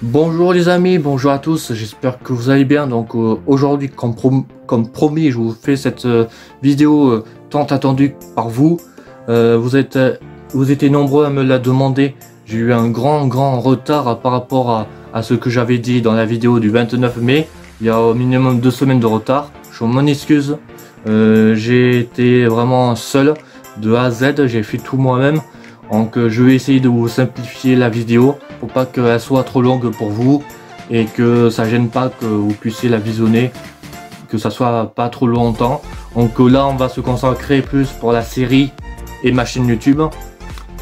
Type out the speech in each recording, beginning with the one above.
Bonjour les amis, bonjour à tous, j'espère que vous allez bien. Donc aujourd'hui, comme promis, je vous fais cette vidéo tant attendue par vous. Vous étiez nombreux à me la demander. J'ai eu un grand retard par rapport à ce que j'avais dit dans la vidéo du 29 mai. Il y a au minimum 2 semaines de retard. Je m'en excuse. J'ai été vraiment seul de A à Z, j'ai fait tout moi-même. Donc je vais essayer de vous simplifier la vidéo pour pas qu'elle soit trop longue pour vous et que ça gêne pas que vous puissiez la visionner, que ça soit pas trop longtemps. Donc là on va se consacrer plus pour la série et ma chaîne YouTube.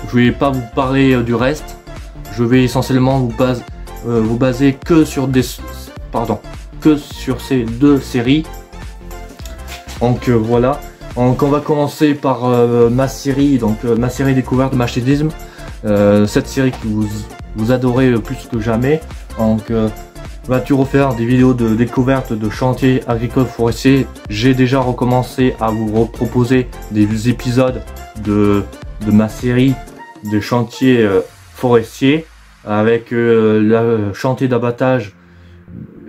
Je vais pas vous parler du reste. Je vais essentiellement vous baser que sur ces deux séries. Donc voilà. Donc on va commencer par ma série découverte de machisme. Cette série que vous adorez plus que jamais. Donc vas-tu refaire des vidéos de découverte de chantiers agricoles forestiers. J'ai déjà recommencé à vous proposer des épisodes de ma série de chantiers forestiers avec le chantier d'abattage.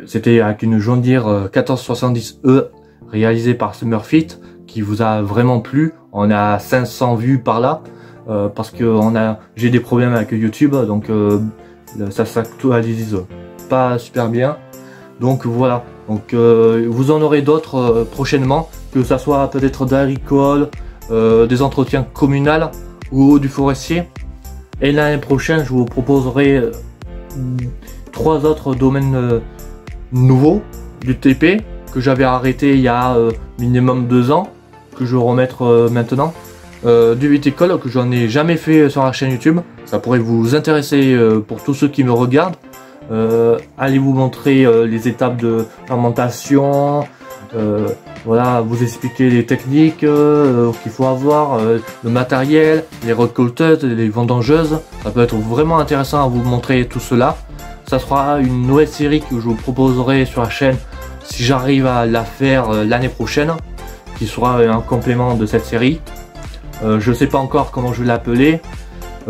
C'était avec une John Deere 1470E réalisée par Smurfit, qui vous a vraiment plu. On a 500 vues par là parce que j'ai des problèmes avec YouTube, donc ça s'actualise pas super bien. Donc voilà, donc vous en aurez d'autres prochainement, que ça soit peut-être d'agricole, des entretiens communaux ou du forestier. Et l'année prochaine, je vous proposerai 3 autres domaines nouveaux du TP que j'avais arrêté il y a minimum 2 ans, que je vais remettre maintenant. Du viticole que j'en ai jamais fait sur la chaîne YouTube. Ça pourrait vous intéresser pour tous ceux qui me regardent. Allez vous montrer les étapes de fermentation, voilà, vous expliquer les techniques qu'il faut avoir, le matériel, les récolteuses, les vendangeuses. Ça peut être vraiment intéressant à vous montrer tout cela. Ça sera une nouvelle série que je vous proposerai sur la chaîne si j'arrive à la faire l'année prochaine, qui sera un complément de cette série. Je ne sais pas encore comment je vais l'appeler.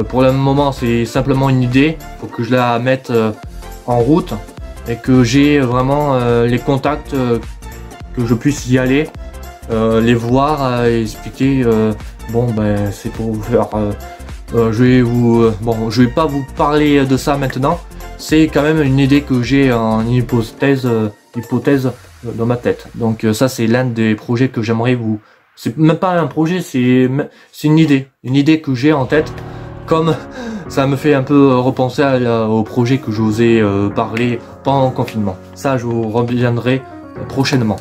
Pour le moment, c'est simplement une idée. Il faut que je la mette en route et que j'ai vraiment les contacts, que je puisse y aller, les voir, expliquer. Bon, ben c'est pour vous faire. Je vais pas vous parler de ça maintenant. C'est quand même une idée que j'ai en hypothèse dans ma tête. Donc ça, c'est l'un des projets que j'aimerais vous. C'est même pas un projet, c'est une idée que j'ai en tête. Comme ça me fait un peu repenser au projet que je vous ai parlé pendant le confinement. Ça, je vous reviendrai prochainement.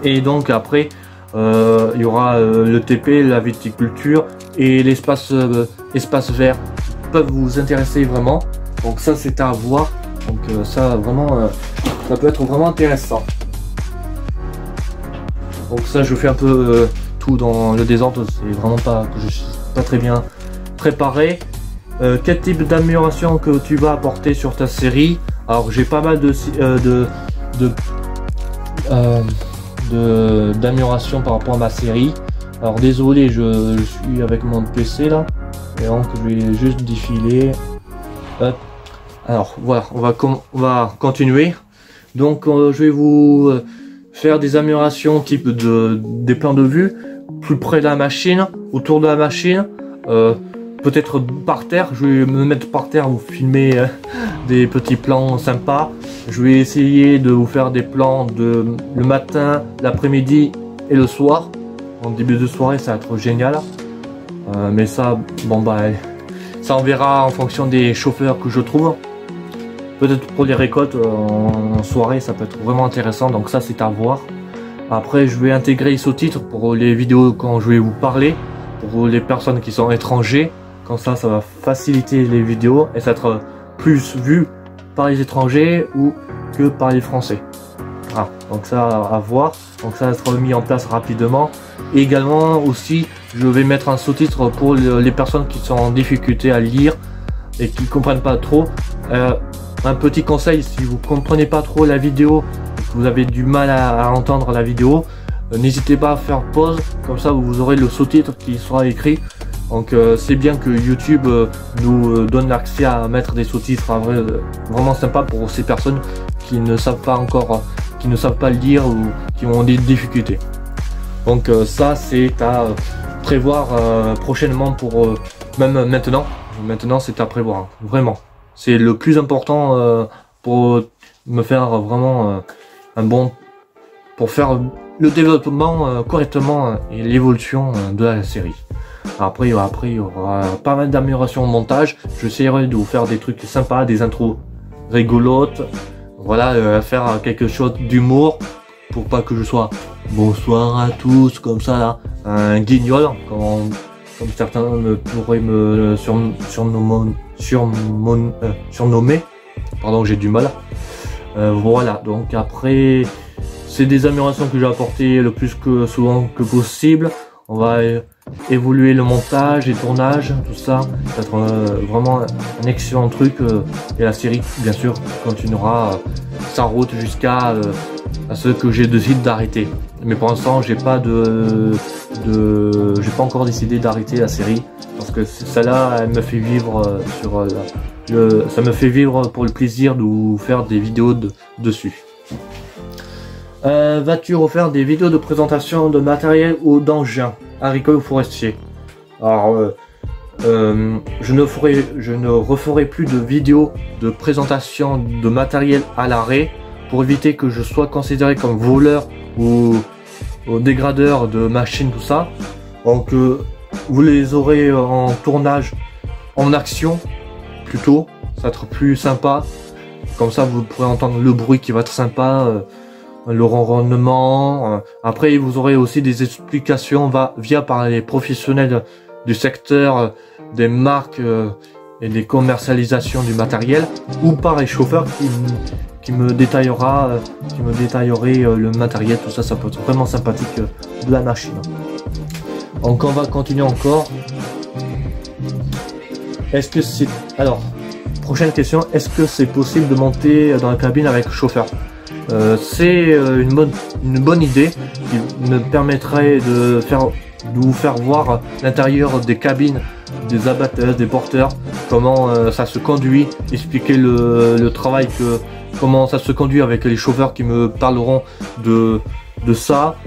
Et donc après, il y aura le TP, la viticulture et l'espace vert qui peuvent vous intéresser vraiment. Donc ça, c'est à voir. Donc ça, vraiment, ça peut être vraiment intéressant. Donc ça, je fais un peu tout dans le désordre. C'est vraiment pas que je suis pas très bien préparé. Quel type d'amélioration que tu vas apporter sur ta série? Alors j'ai pas mal d'amélioration par rapport à ma série. Alors désolé, je suis avec mon PC là, et donc je vais juste défiler. Hop. Alors voilà, on va continuer. Donc je vais vous faire des améliorations type des plans de vue, plus près de la machine, autour de la machine, peut-être par terre. Je vais me mettre par terre, vous filmer des petits plans sympas. Je vais essayer de vous faire des plans le matin, l'après-midi et le soir. En début de soirée, ça va être génial. Mais ça, bon bah, ça on verra en fonction des chauffeurs que je trouve. Peut-être pour les récoltes en soirée, ça peut être vraiment intéressant. Donc ça, c'est à voir. Après, je vais intégrer les sous-titres pour les vidéos quand je vais vous parler. Pour les personnes qui sont étrangers. Comme ça, ça va faciliter les vidéos et ça va être plus vu par les étrangers ou que par les Français. Voilà, donc ça à voir. Donc ça va être mis en place rapidement. Et également aussi, je vais mettre un sous-titre pour les personnes qui sont en difficulté à lire et qui ne comprennent pas trop. Un petit conseil, si vous comprenez pas trop la vidéo, que vous avez du mal à entendre la vidéo, n'hésitez pas à faire pause, comme ça vous aurez le sous-titre qui sera écrit Donc c'est bien que YouTube nous donne l'accès à mettre des sous-titres vraiment sympa pour ces personnes qui ne savent pas encore, qui ne savent pas lire ou qui ont des difficultés. Donc ça c'est à prévoir prochainement pour même maintenant. Maintenant c'est à prévoir, hein, vraiment. C'est le plus important pour me faire vraiment pour faire le développement correctement et l'évolution de la série. Après, il y aura pas mal d'améliorations au montage. J'essaierai de vous faire des trucs sympas, des intros rigolotes. Voilà, faire quelque chose d'humour pour pas que je sois bonsoir à tous comme ça là, un guignol comme certains pourraient me surnommer. Pardon, j'ai du mal. Voilà, donc après c'est des améliorations que j'ai apportées le plus que souvent que possible. On va évoluer le montage, les tournages, tout ça. Ça va être vraiment un excellent truc et la série bien sûr continuera sa route jusqu'à ce que j'ai décidé d'arrêter. Mais pour l'instant j'ai pas j'ai pas encore décidé d'arrêter la série parce que celle-là elle me fait vivre ça me fait vivre pour le plaisir de vous faire des vidéos dessus. Vas-tu refaire des vidéos de présentation de matériel ou d'engins agricoles ou forestiers? Alors, je ne referai plus de vidéos de présentation de matériel à l'arrêt pour éviter que je sois considéré comme voleur ou dégradeur de machines, tout ça. Donc, vous les aurez en tournage, en action plutôt, ça va être plus sympa. Comme ça, vous pourrez entendre le bruit qui va être sympa. Le ronronnement. Après, vous aurez aussi des explications via par les professionnels du secteur des marques et des commercialisations du matériel ou par les chauffeurs qui me détailleraient le matériel, tout ça, ça peut être vraiment sympathique de la machine. Donc on va continuer encore. Est-ce que c'est... Alors, prochaine question, est-ce que c'est possible de monter dans la cabine avec le chauffeur? C'est une bonne idée qui me permettrait de vous faire voir l'intérieur des cabines des abatteurs, des porteurs, comment ça se conduit, expliquer le travail, comment ça se conduit avec les chauffeurs qui me parleront de ça.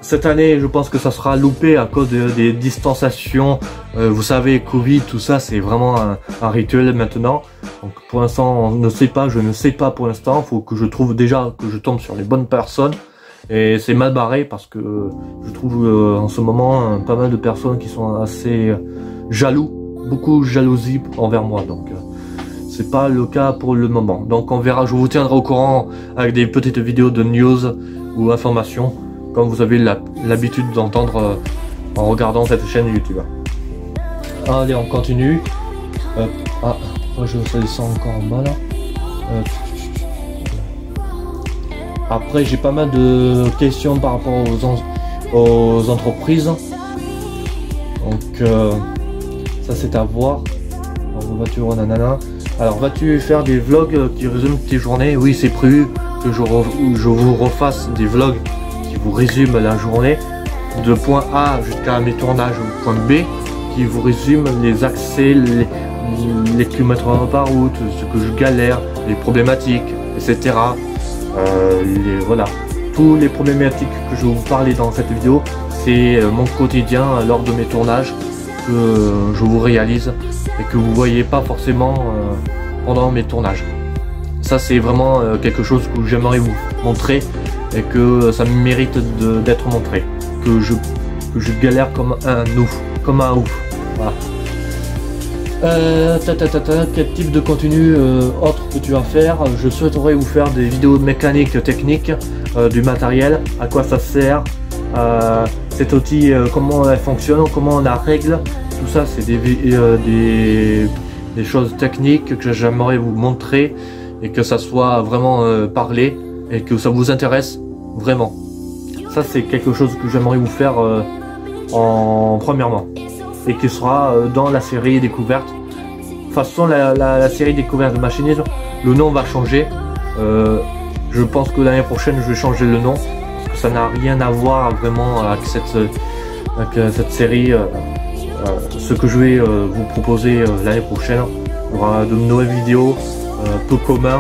Cette année, je pense que ça sera loupé à cause des distanciations. Vous savez, Covid, tout ça, c'est vraiment un rituel maintenant. Donc pour l'instant, on ne sait pas, je ne sais pas pour l'instant. Il faut que je trouve déjà que je tombe sur les bonnes personnes. Et c'est mal barré parce que je trouve en ce moment pas mal de personnes qui sont assez jaloux, beaucoup de jalousie envers moi. Donc c'est pas le cas pour le moment. Donc on verra, je vous tiendrai au courant avec des petites vidéos de news ou informations, comme vous avez l'habitude d'entendre en regardant cette chaîne YouTube. Allez, on continue. Je descends encore en bas là. Après, j'ai pas mal de questions par rapport aux entreprises. Donc, ça c'est à voir. Voiture, nanana. Alors, vas-tu faire des vlogs qui résument tes journées? Oui, c'est prévu que je vous refasse des vlogs qui vous résument la journée de point A jusqu'à mes tournages au point B, qui vous résument les accès, les kilomètres par route, ce que je galère, les problématiques, etc. Voilà, toutes les problématiques que je vais vous parler dans cette vidéo, c'est mon quotidien lors de mes tournages que je vous réalise et que vous voyez pas forcément pendant mes tournages. Ça c'est vraiment quelque chose que j'aimerais vous montrer et que ça mérite d'être montré, que je galère comme un ouf, voilà. Quel type de contenu autre que tu vas faire? Je souhaiterais vous faire des vidéos mécaniques, techniques, du matériel, à quoi ça sert, cet outil, comment elle fonctionne, comment on la règle, tout ça c'est des choses techniques que j'aimerais vous montrer et que ça soit vraiment parlé et que ça vous intéresse vraiment. Ça c'est quelque chose que j'aimerais vous faire premièrement, et qui sera dans la série découverte. De toute façon, la série découverte de machinisme, le nom va changer. Je pense que l'année prochaine, je vais changer le nom parce que ça n'a rien à voir vraiment avec cette série. ce que je vais vous proposer l'année prochaine. Il y aura de nouvelles vidéos peu communs.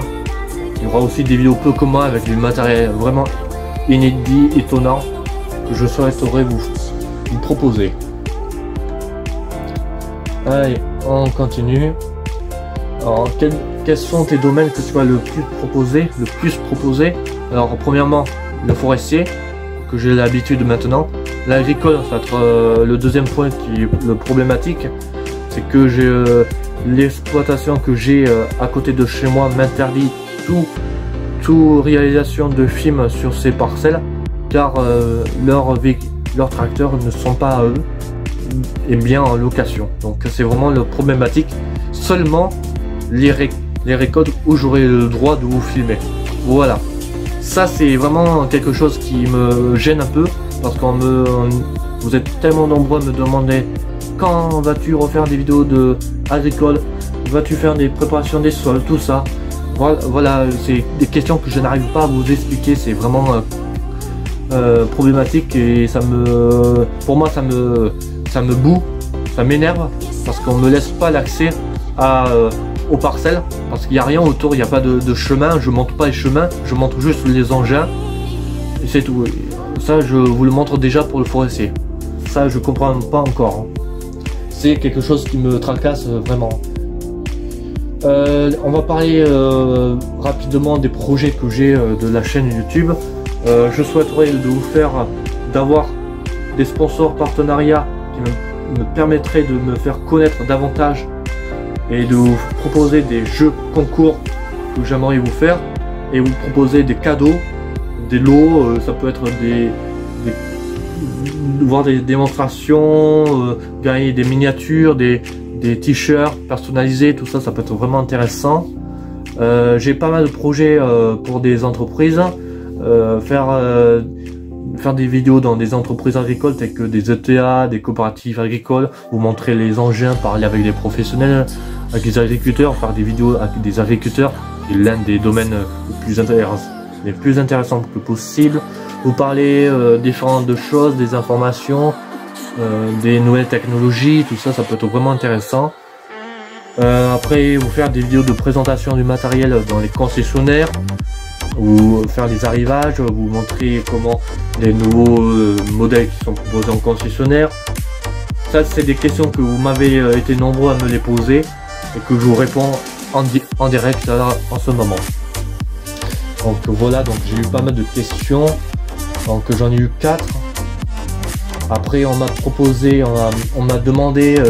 Il y aura aussi des vidéos peu communs avec du matériel vraiment inédit, étonnant, que je souhaiterais vous proposer. Allez, on continue. Alors, quels sont tes domaines que tu vas le plus proposer? Alors, premièrement, le forestier, que j'ai l'habitude maintenant. L'agricole, ça va être le deuxième point qui est le problématique. C'est que j'ai l'exploitation que j'ai à côté de chez moi m'interdit toute réalisation de films sur ces parcelles, car leurs tracteurs ne sont pas à eux et bien en location. Donc c'est vraiment le problématique. Seulement les récoltes où j'aurai le droit de vous filmer. Voilà. Ça c'est vraiment quelque chose qui me gêne un peu, parce vous êtes tellement nombreux à me demander quand vas-tu refaire des vidéos de agricole, vas-tu faire des préparations des sols, tout ça. Voilà, c'est des questions que je n'arrive pas à vous expliquer. C'est vraiment problématique et pour moi ça me boue, ça m'énerve, parce qu'on me laisse pas l'accès aux parcelles, parce qu'il n'y a rien autour, il n'y a pas de chemin, je monte pas les chemins, je montre juste les engins et c'est tout. Ça je vous le montre déjà pour le forestier. Ça je comprends pas encore. C'est quelque chose qui me tracasse vraiment. On va parler rapidement des projets que j'ai de la chaîne YouTube. Je souhaiterais d'avoir des sponsors partenariats qui me permettraient de me faire connaître davantage et de vous proposer des jeux concours que j'aimerais vous faire et vous proposer des cadeaux, des lots. Ça peut être voir des démonstrations, gagner des miniatures, des t-shirts personnalisés, tout ça, ça peut être vraiment intéressant. J'ai pas mal de projets pour des entreprises, faire des vidéos dans des entreprises agricoles telles que des ETA, des coopératives agricoles, vous montrer les engins, parler avec des professionnels, avec des agriculteurs, faire des vidéos avec des agriculteurs, c'est l'un des domaines les plus intéressants que possible. Vous parler différentes choses, des informations, des nouvelles technologies, tout ça, ça peut être vraiment intéressant. Après, vous faire des vidéos de présentation du matériel dans les concessionnaires, ou faire des arrivages, vous montrer comment les nouveaux modèles qui sont proposés en concessionnaire. Ça, c'est des questions que vous m'avez été nombreux à me les poser et que je vous réponds en direct là, en ce moment. Donc voilà, donc j'ai eu pas mal de questions, donc j'en ai eu 4. Après on m'a proposé, on m'a demandé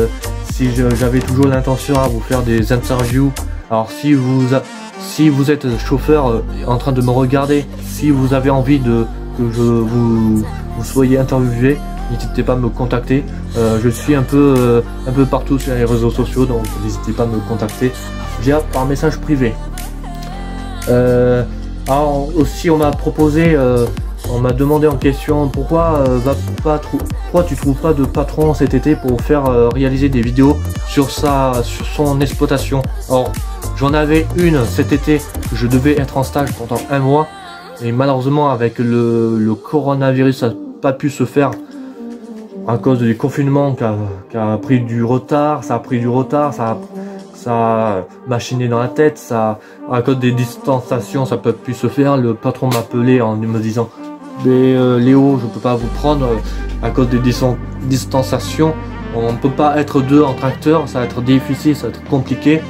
si j'avais toujours l'intention à vous faire des interviews. Alors si vous êtes chauffeur en train de me regarder, si vous avez envie que vous soyez interviewé, n'hésitez pas à me contacter. Je suis un peu partout sur les réseaux sociaux, donc n'hésitez pas à me contacter via par message privé. Alors aussi on m'a proposé, on m'a demandé en question pourquoi tu trouves pas de patron cet été pour faire réaliser des vidéos sur son exploitation. Or j'en avais une cet été, que je devais être en stage pendant 1 mois et malheureusement avec le coronavirus ça n'a pas pu se faire à cause du confinement qui a pris du retard, ça a machiné dans la tête, à cause des distanciations ça peut plus se faire. Le patron m'a appelé en me disant mais Léo, je peux pas vous prendre à cause des distanciations, on ne peut pas être 2 en tracteur, ça va être difficile, ça va être compliqué.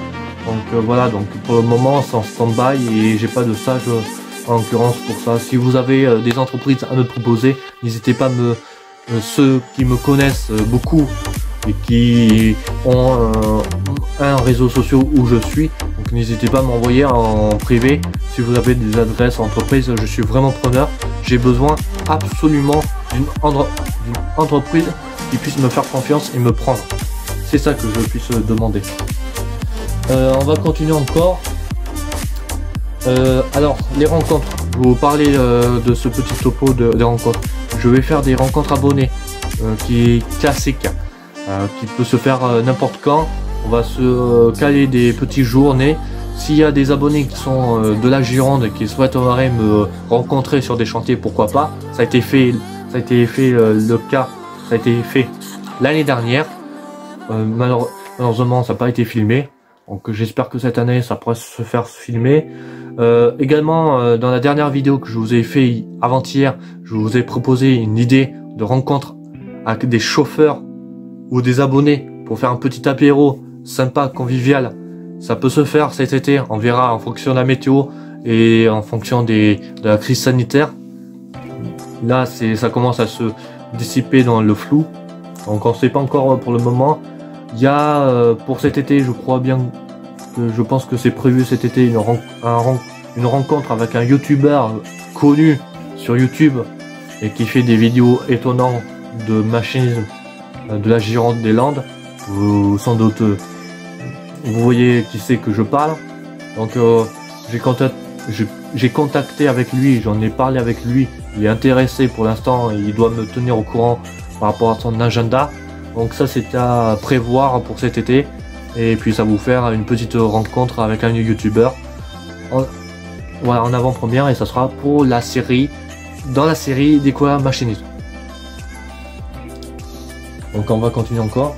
Donc voilà, donc pour le moment c'est en stand-by et j'ai pas de stage en l'occurrence pour ça. Si vous avez des entreprises à me proposer, n'hésitez pas ceux qui me connaissent beaucoup et qui ont un réseau social où je suis, donc n'hésitez pas à m'envoyer en privé si vous avez des adresses entreprises. Je suis vraiment preneur, j'ai besoin absolument d'une entreprise qui puisse me faire confiance et me prendre. C'est ça que je puisse demander. On va continuer encore. Alors les rencontres, je vais vous parler de ce petit topo des rencontres. Je vais faire des rencontres abonnés qui est classique, qui peut se faire n'importe quand. On va se caler des petites journées. S'il y a des abonnés qui sont de la Gironde et qui souhaiteraient me rencontrer sur des chantiers, pourquoi pas. Ça a été fait le cas, ça a été fait l'année dernière. malheureusement ça n'a pas été filmé. Donc j'espère que cette année ça pourra se faire filmer. Également dans la dernière vidéo que je vous ai fait avant-hier, je vous ai proposé une idée de rencontre avec des chauffeurs ou des abonnés pour faire un petit apéro sympa, convivial. Ça peut se faire cet été, on verra en fonction de la météo et en fonction de la crise sanitaire. Là ça commence à se dissiper dans le flou, donc on ne sait pas encore pour le moment. Il y a pour cet été, je crois bien que je pense que c'est prévu cet été une rencontre avec un youtubeur connu sur YouTube et qui fait des vidéos étonnantes de machinisme de la Gironde des Landes. Vous sans doute vous voyez qui c'est que je parle. Donc j'ai contacté avec lui, j'en ai parlé avec lui. Il est intéressé pour l'instant, il doit me tenir au courant par rapport à son agenda. Donc ça c'est à prévoir pour cet été. Et puis ça va vous faire une petite rencontre avec un youtubeur. Voilà, en avant-première, et ça sera pour la série, dans la série Découverte Machinisme. Donc on va continuer encore.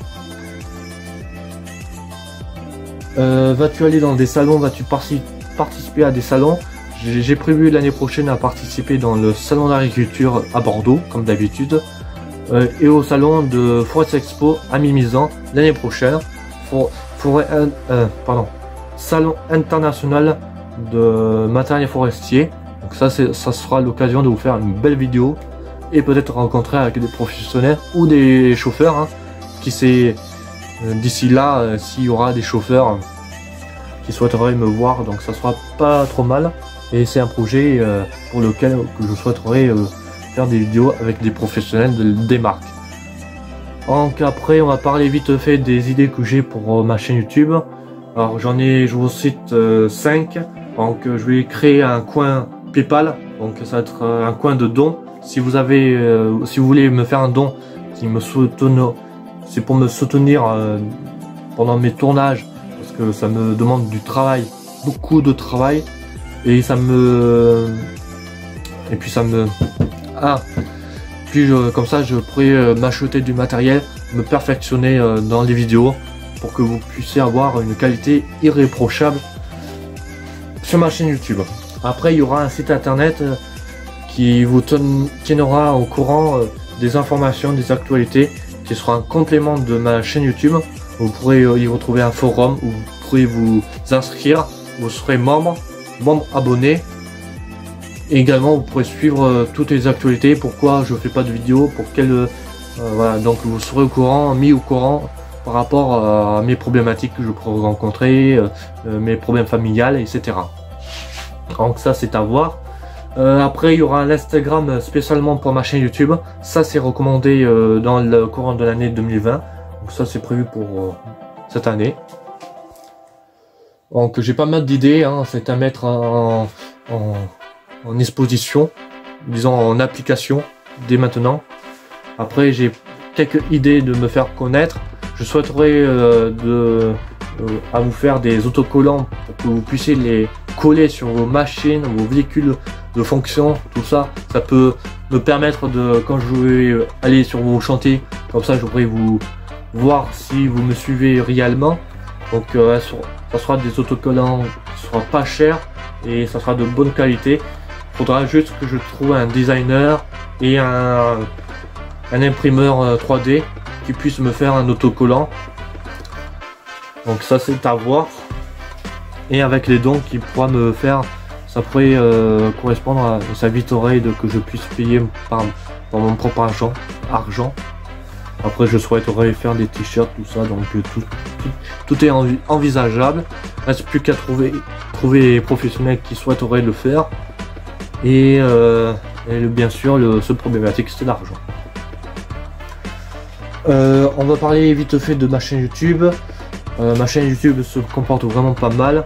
Vas-tu aller dans des salons, vas-tu participer à des salons? J'ai prévu l'année prochaine à participer dans le salon d'agriculture à Bordeaux, comme d'habitude, et au salon de Forest Expo à Mimizan l'année prochaine. Salon international de matériel forestier. Donc ça sera l'occasion de vous faire une belle vidéo et peut-être rencontrer avec des professionnels ou des chauffeurs, hein, qui sait d'ici là s'il y aura des chauffeurs qui souhaiteraient me voir, donc ça sera pas trop mal. Et c'est un projet pour lequel que je souhaiterais faire des vidéos avec des professionnels des marques. Donc après on va parler vite fait des idées que j'ai pour ma chaîne YouTube. Alors je vous cite 5. Donc je vais créer un coin PayPal, donc ça va être un coin de dons. Si vous voulez me faire un don, c'est pour me soutenir pendant mes tournages, parce que ça me demande du travail, beaucoup de travail, et comme ça je pourrais m'acheter du matériel, me perfectionner dans les vidéos pour que vous puissiez avoir une qualité irréprochable sur ma chaîne YouTube. Après il y aura un site internet qui vous tiendra au courant des informations, des actualités, qui sera un complément de ma chaîne YouTube. Vous pourrez y retrouver un forum où vous pourrez vous inscrire, vous serez membre abonné. Et également vous pourrez suivre toutes les actualités, pourquoi je fais pas de vidéos, pour quelle voilà, donc vous serez mis au courant par rapport à mes problématiques que je pourrais rencontrer, mes problèmes familiales, etc. Donc ça c'est à voir. Après il y aura l'Instagram spécialement pour ma chaîne YouTube. Ça c'est recommandé dans le courant de l'année 2020. Donc ça c'est prévu pour cette année. Donc j'ai pas mal d'idées, hein, c'est à mettre en exposition, disons en application dès maintenant. Après j'ai quelques idées de me faire connaître. Je souhaiterais à vous faire des autocollants pour que vous puissiez les coller sur vos machines, vos véhicules de fonction, tout ça. Ça peut me permettre de, quand je vais aller sur vos chantiers, comme ça je pourrais vous voir si vous me suivez réellement. Donc ça sera des autocollants qui seront pas chers et ça sera de bonne qualité. Il faudra juste que je trouve un designer et un imprimeur 3D qui puisse me faire un autocollant. Donc ça c'est à voir. Et avec les dons qu'il pourra me faire, ça pourrait correspondre à sa éviterait que je puisse payer par mon propre argent. Après je souhaiterais faire des t-shirts, tout ça, donc tout est envisageable. Il ne reste plus qu'à trouver les professionnels qui souhaiteraient le faire. Et bien sûr ce problématique c'est l'argent. On va parler vite fait de ma chaîne YouTube. Ma chaîne YouTube se comporte vraiment pas mal.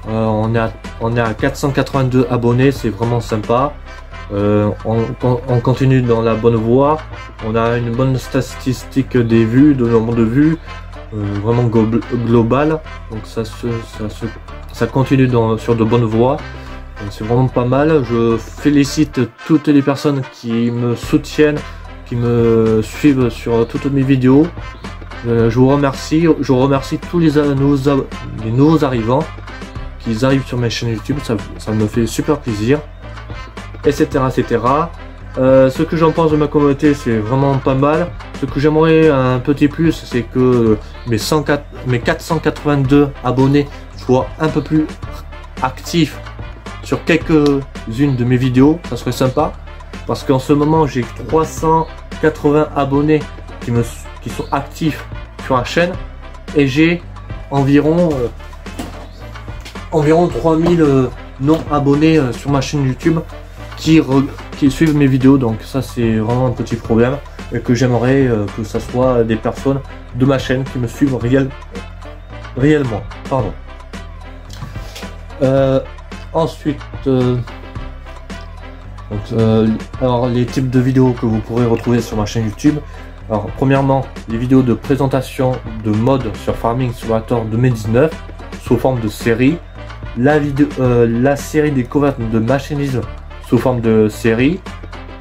On est à 482 abonnés, c'est vraiment sympa. On continue dans la bonne voie. On a une bonne statistique des vues, de nombre de vues, vraiment global. Donc ça continue sur de bonnes voies. C'est vraiment pas mal. Je félicite toutes les personnes qui me soutiennent, qui me suivent sur toutes mes vidéos. Je vous remercie. Je remercie tous les nouveaux arrivants qui arrivent sur mes chaînes YouTube. Ça me fait super plaisir. Etc. etc. Ce que j'en pense de ma communauté, c'est vraiment pas mal. Ce que j'aimerais un petit plus, c'est que mes 482 abonnés soient un peu plus actifs sur quelques-unes de mes vidéos. Ça serait sympa. Parce qu'en ce moment, j'ai 380 abonnés qui sont actifs sur la chaîne. Et j'ai environ 3000 non abonnés sur ma chaîne YouTube qui suivent mes vidéos. Donc ça, c'est vraiment un petit problème. Et que j'aimerais que ça soit des personnes de ma chaîne qui me suivent réellement. Pardon. Ensuite, alors les types de vidéos que vous pourrez retrouver sur ma chaîne YouTube. Alors premièrement, les vidéos de présentation de mode sur Farming Simulator 2019 sous forme de série. La série découverte de machinisme sous forme de série.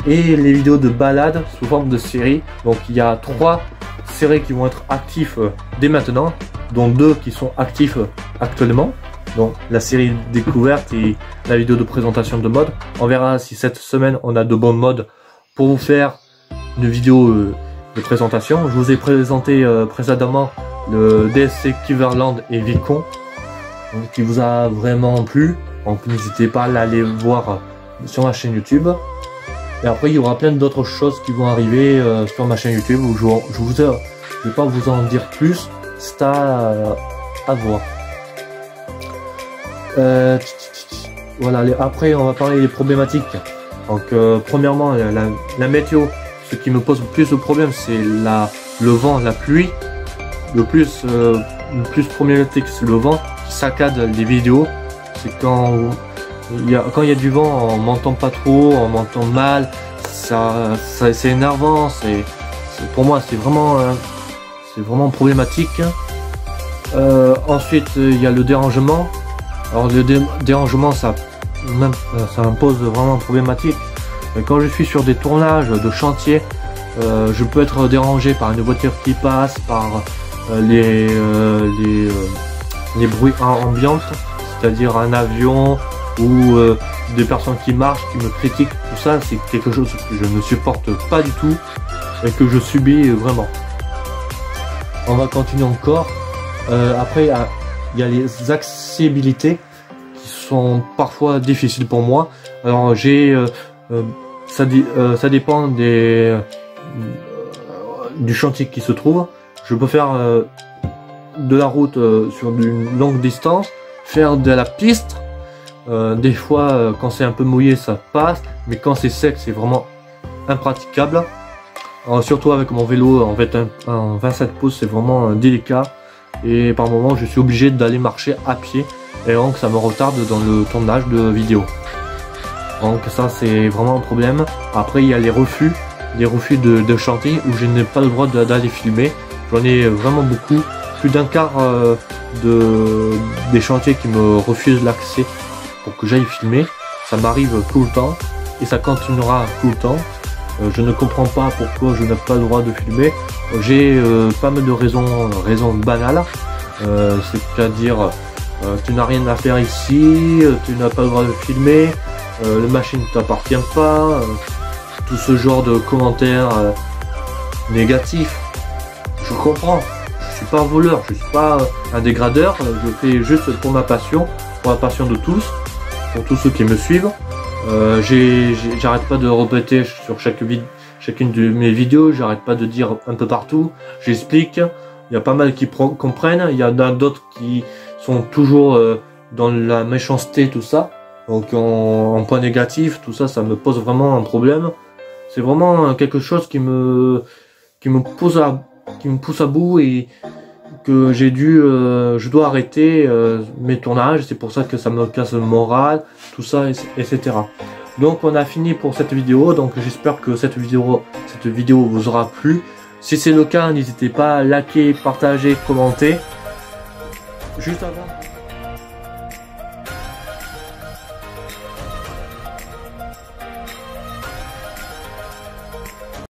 Et les vidéos de balade sous forme de série. Donc il y a 3 séries qui vont être actifs dès maintenant, dont 2 qui sont actifs actuellement. Donc la série découverte et la vidéo de présentation de mode. On verra si cette semaine on a de bons modes pour vous faire une vidéo de présentation. Je vous ai présenté précédemment le DSC Kiverland et Vicon, qui vous a vraiment plu. Donc n'hésitez pas à aller voir sur ma chaîne YouTube. Et après il y aura plein d'autres choses qui vont arriver sur ma chaîne YouTube où je vais pas vous en dire plus. C'est à voir. Voilà, après on va parler des problématiques. Donc premièrement la météo. Ce qui me pose plus de problème, c'est le vent, la pluie. Le plus problématique, c'est le vent qui saccade les vidéos. C'est quand il y a du vent, on m'entend pas trop, on m'entend mal. C'est énervant. Pour moi, c'est vraiment problématique. Ensuite, il y a le dérangement. Alors le dérangement, ça impose vraiment problématique. Quand je suis sur des tournages de chantier, je peux être dérangé par une voiture qui passe, par les bruits ambiants, c'est-à-dire un avion ou des personnes qui marchent, qui me critiquent. Tout ça, c'est quelque chose que je ne supporte pas du tout et que je subis vraiment. On va continuer encore. Après, il y a les accessibilités qui sont parfois difficiles pour moi. Alors ça dépend du chantier qui se trouve. Je peux faire de la route sur une longue distance, faire de la piste. Des fois, quand c'est un peu mouillé, ça passe, mais quand c'est sec, c'est vraiment impraticable. Alors, surtout avec mon vélo en 27 pouces, c'est vraiment délicat. Et par moments, je suis obligé d'aller marcher à pied, et donc ça me retarde dans le tournage de vidéo. Donc ça, c'est vraiment un problème. Après, il y a les refus de chantier où je n'ai pas le droit d'aller filmer. J'en ai vraiment beaucoup, plus d'un quart des chantiers qui me refusent l'accès pour que j'aille filmer. Ça m'arrive tout le temps et ça continuera tout le temps. Je ne comprends pas pourquoi je n'ai pas le droit de filmer. J'ai pas mal de raisons banales, c'est-à-dire tu n'as rien à faire ici, tu n'as pas le droit de filmer, la machine ne t'appartient pas, tout ce genre de commentaires négatifs. Je comprends, je suis pas un voleur, je suis pas un dégradeur, je fais juste pour ma passion, pour la passion de tous, pour tous ceux qui me suivent. J'arrête pas de répéter sur chacune de mes vidéos, j'arrête pas de dire un peu partout, j'explique. Il y a pas mal qui comprennent, il y en a d'autres qui sont toujours dans la méchanceté, tout ça. Donc en point négatif, tout ça, ça me pose vraiment un problème. C'est vraiment quelque chose qui me pousse à bout et que je dois arrêter mes tournages. C'est pour ça que ça me casse le moral, tout ça, etc. Donc on a fini pour cette vidéo. Donc j'espère que cette vidéo vous aura plu. Si c'est le cas, n'hésitez pas à liker, partager, commenter. Juste avant.